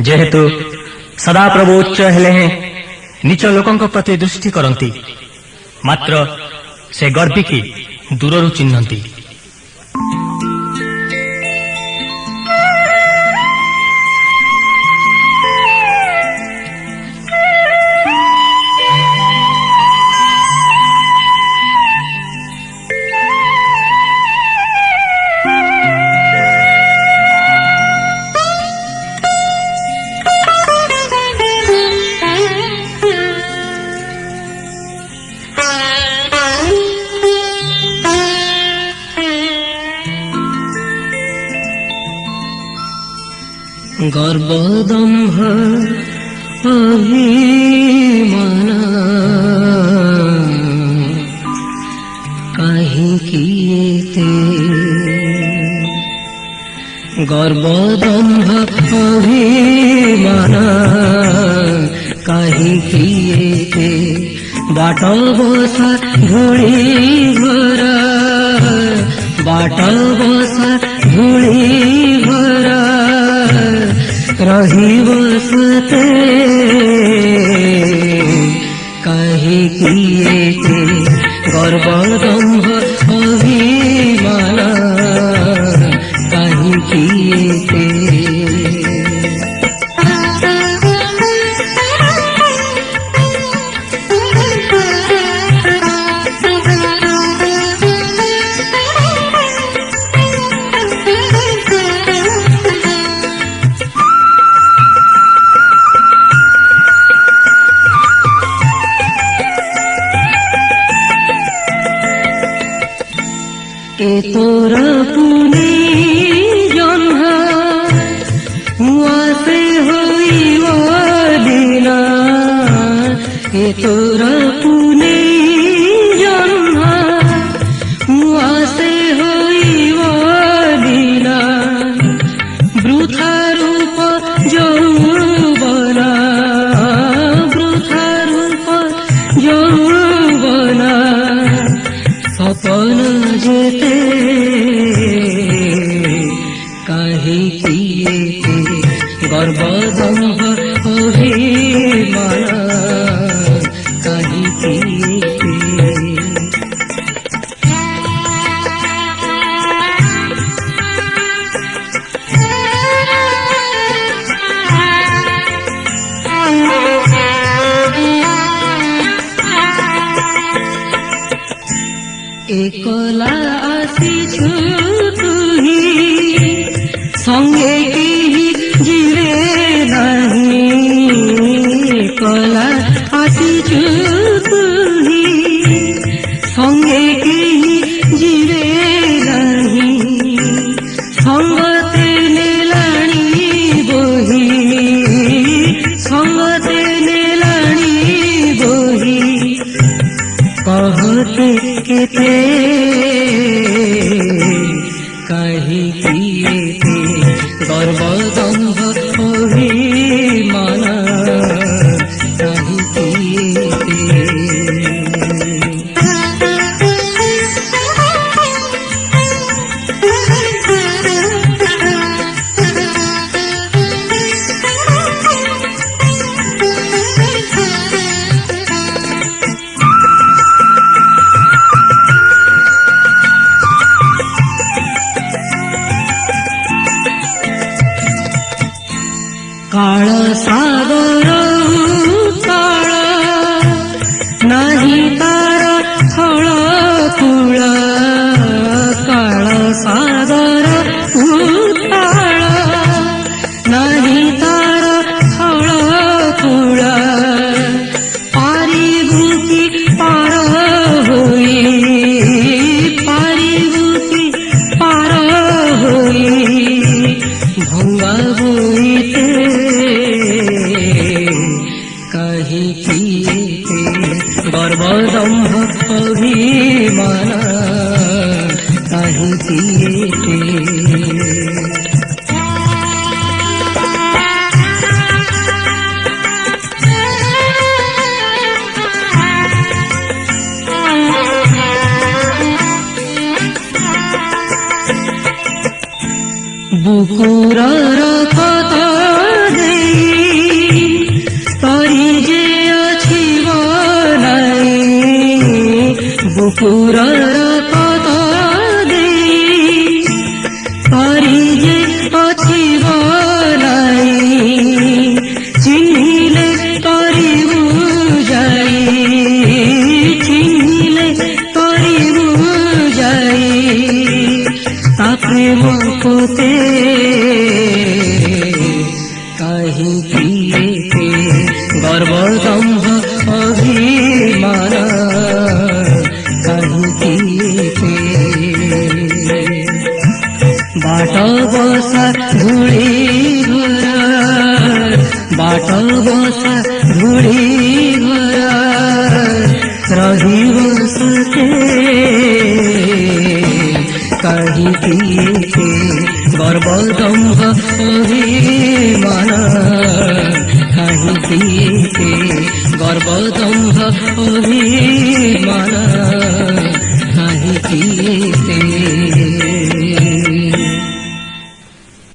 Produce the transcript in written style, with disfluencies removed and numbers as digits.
जेहेतु सदाप्रभु उच्च हेले नीच लोकंक प्रति दृष्टि करती मात्र से गर्विकी दूररू चिन्हती। गर्व दंभ अभिमान काहींकि एते गर्व दंभ अभिमान काहींकि एते बाट बसा धूली भरा बाट बसा धूली भरा रही बसते काहींकि एते गर्व दंभ अभिमान काहींकि एते। ए तोरा पुनी जन्हा हुआसे होइब दिना ए तोरा पुनी जन्हा हुआसे होइब दिना वृथा रूप यौवना वृथा रूप यौवना सपन जेते काहींकि एते गर्व दंभ अभिमान काहींकि एते। एकला आसीछु तुही संगे केही जीवे नहीं एकला आसीछु तुही संगे केही जीवे नहीं संगते नेलाणी बोही संगते नेलाणी बोही कहते केते काहींकि एते गर्व दंभ अभिमान काहींकि एते। काळ सागर काळ नाही तार थळ कुळ काळ सागर उताळ नाही तार थळ कुळ पारिभूती पार होई पारिभूती पार होई भंगा बोईते काहींकि एते गर्व दंभ अभिमान काहींकि एते। बुकुरर कथा পুরার পদ দেই পারি যে অছি বলাই চিহ্নিলে তরি বুঝাই চিহ্নিলে তরি বুঝাই তা প্রেম পোতে কাহিতে গর্বদম্ভ অভিমান কাহিতে বাট বসা ধূলি ঘোরা বাট বসা ধূলি ঘোরা রহিব সতে কাহিতে গর্বদম্ভ অভিমান কাহিতে গর্বদম্ভ অভিমান